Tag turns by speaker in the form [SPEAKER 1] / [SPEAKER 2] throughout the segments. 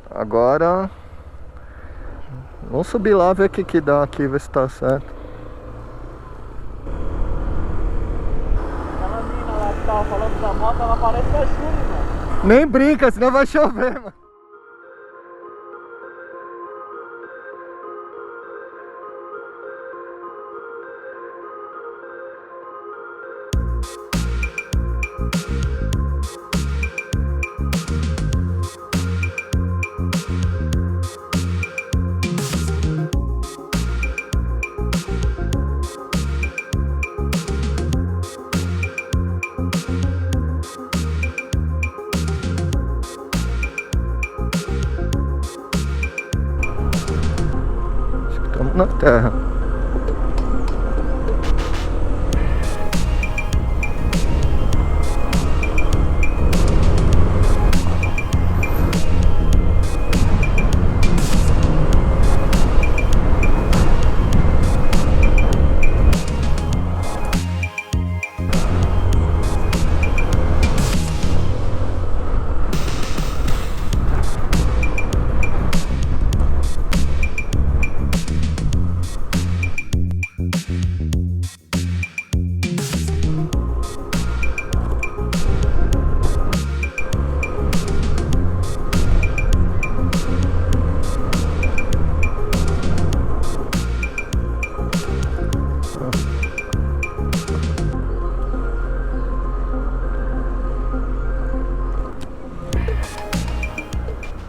[SPEAKER 1] Agora vamos subir lá, ver o que dá aqui, ver se tá certo.
[SPEAKER 2] Aquela mina lá que tava falando da moto, ela parece a Júlia, mano.
[SPEAKER 1] Nem brinca, senão vai chover, mano. Estamos na terra.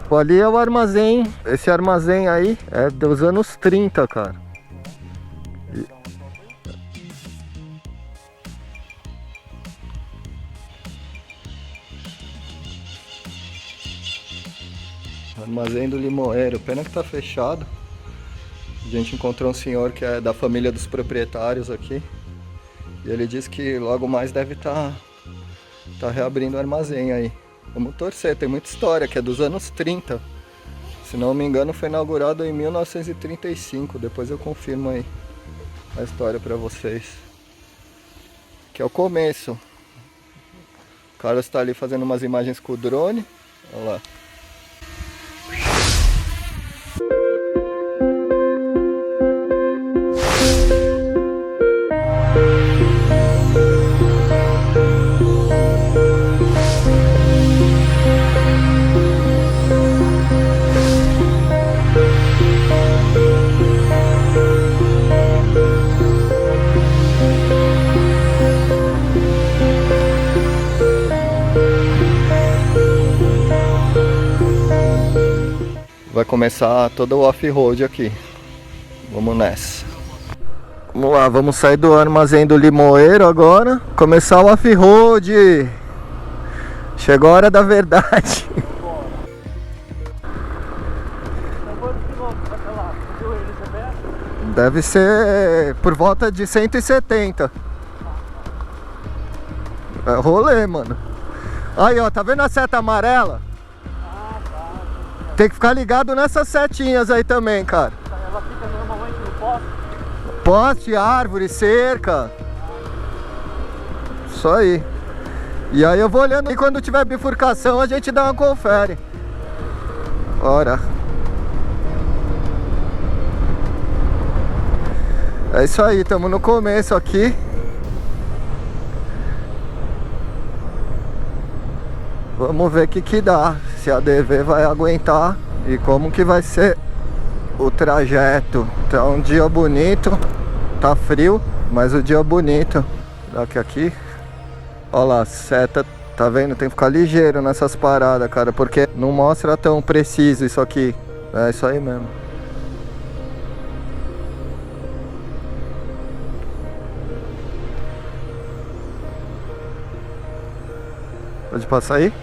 [SPEAKER 1] Ali é o armazém. Esse armazém aí é dos anos 30, cara. Armazém do Limoeiro. Pena que tá fechado. A gente encontrou um senhor que é da família dos proprietários aqui. E ele disse que logo mais deve tá reabrindo o armazém aí. Vamos torcer, tem muita história, que é dos anos 30. Se não me engano, foi inaugurado em 1935. Depois eu confirmo aí a história pra vocês. Que é o começo. O Carlos está ali fazendo umas imagens com o drone. Olha lá. Vai começar todo o off-road aqui. Vamos nessa. Vamos lá, vamos sair do armazém do Limoeiro agora. Começar o off-road. Chegou a hora da verdade. Deve ser por volta de 170. É rolê, mano. Aí, ó, tá vendo a seta amarela? Tem que ficar ligado nessas setinhas aí também, cara.
[SPEAKER 2] Ela fica normalmente no poste?
[SPEAKER 1] Poste, árvore, cerca. Isso aí. E aí eu vou olhando e quando tiver bifurcação a gente dá uma confere. Ora. É isso aí, estamos no começo aqui. Vamos ver o que dá, se a DV vai aguentar e como que vai ser o trajeto. Tá um dia bonito, tá frio, mas o dia bonito. Daqui aqui, ó lá, seta, tá vendo? Tem que ficar ligeiro nessas paradas, cara, porque não mostra tão preciso isso aqui. É isso aí mesmo. Pode passar aí?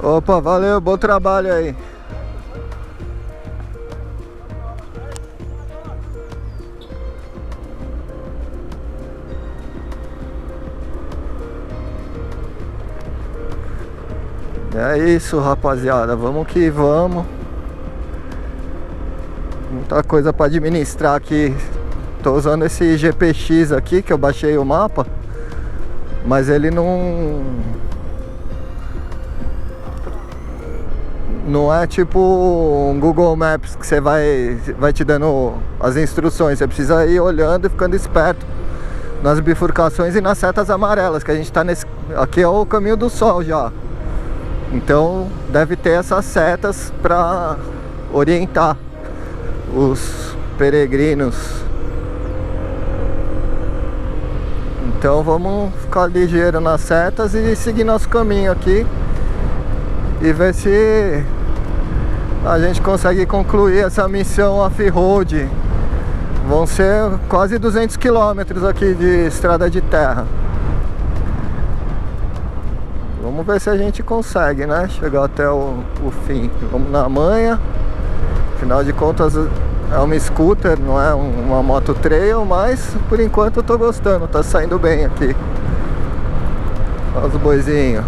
[SPEAKER 1] Opa, valeu, bom trabalho aí. É isso, rapaziada, vamos que vamos. Muita coisa para administrar aqui. Tô usando esse GPX aqui que eu baixei o mapa, mas ele não é tipo um Google Maps que você vai te dando as instruções. Você precisa ir olhando e ficando esperto nas bifurcações e nas setas amarelas, que a gente tá nesse... Aqui é o caminho do sol já. Então deve ter essas setas para orientar os peregrinos. Então vamos ficar ligeiro nas setas e seguir nosso caminho aqui e ver se a gente consegue concluir essa missão off-road. Vão ser quase 200 km aqui de estrada de terra. Vamos ver se a gente consegue, né? Chegar até o fim. Vamos na manha. Afinal de contas é uma scooter, não é uma moto trail, mas por enquanto eu tô gostando, tá saindo bem aqui. Olha os boizinhos.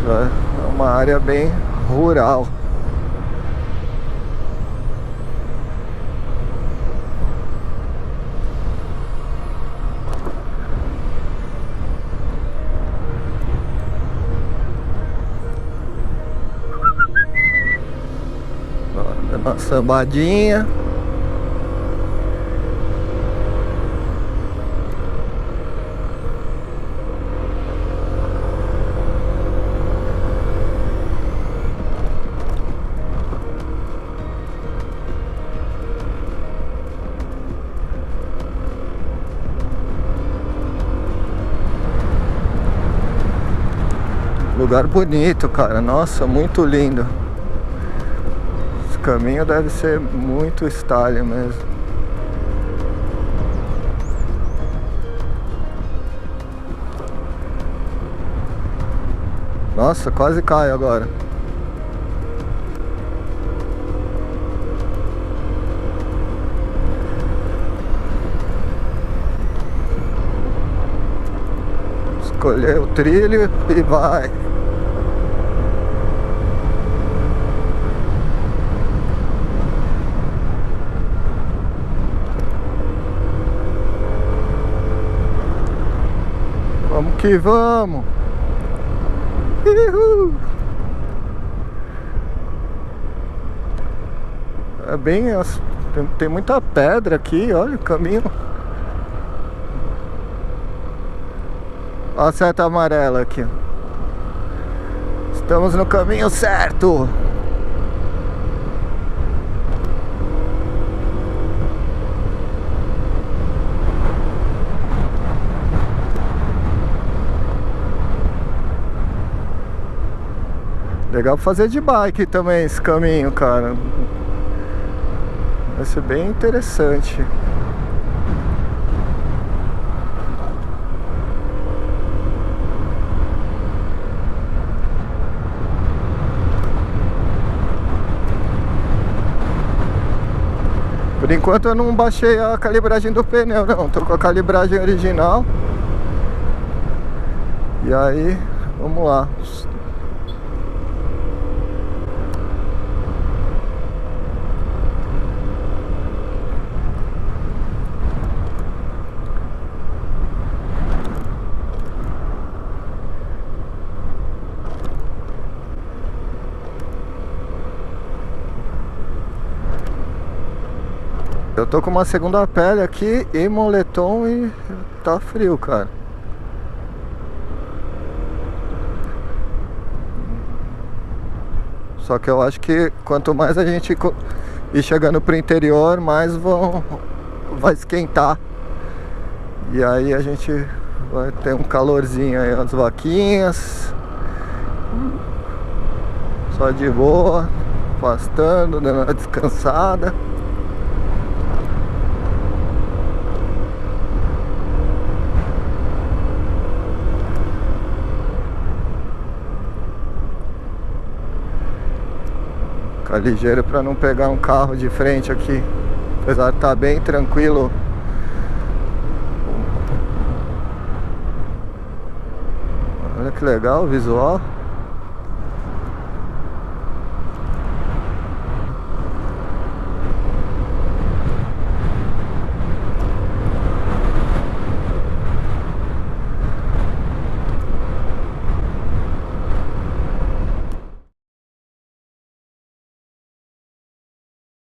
[SPEAKER 1] É uma área bem rural. Uma sambadinha. Lugar bonito, cara. Nossa, muito lindo. Esse caminho deve ser muito style mesmo. Nossa, quase cai agora. Escolher o trilho e vai. Vamos que vamos. Uhul. É bem... Tem muita pedra aqui, olha o caminho. Olha a seta amarela aqui. Estamos no caminho certo. Legal fazer de bike também esse caminho, cara. Vai ser bem interessante. Por enquanto eu não baixei a calibragem do pneu, não. Tô com a calibragem original. E aí, vamos lá. Eu tô com uma segunda pele aqui e moletom e tá frio, cara. Só que eu acho que quanto mais a gente ir chegando pro interior, mais vai esquentar. E aí a gente vai ter um calorzinho aí, as vaquinhas. Só de boa, afastando, dando uma descansada. Ficar ligeiro para não pegar um carro de frente aqui. Apesar de estar bem tranquilo. Olha que legal o visual.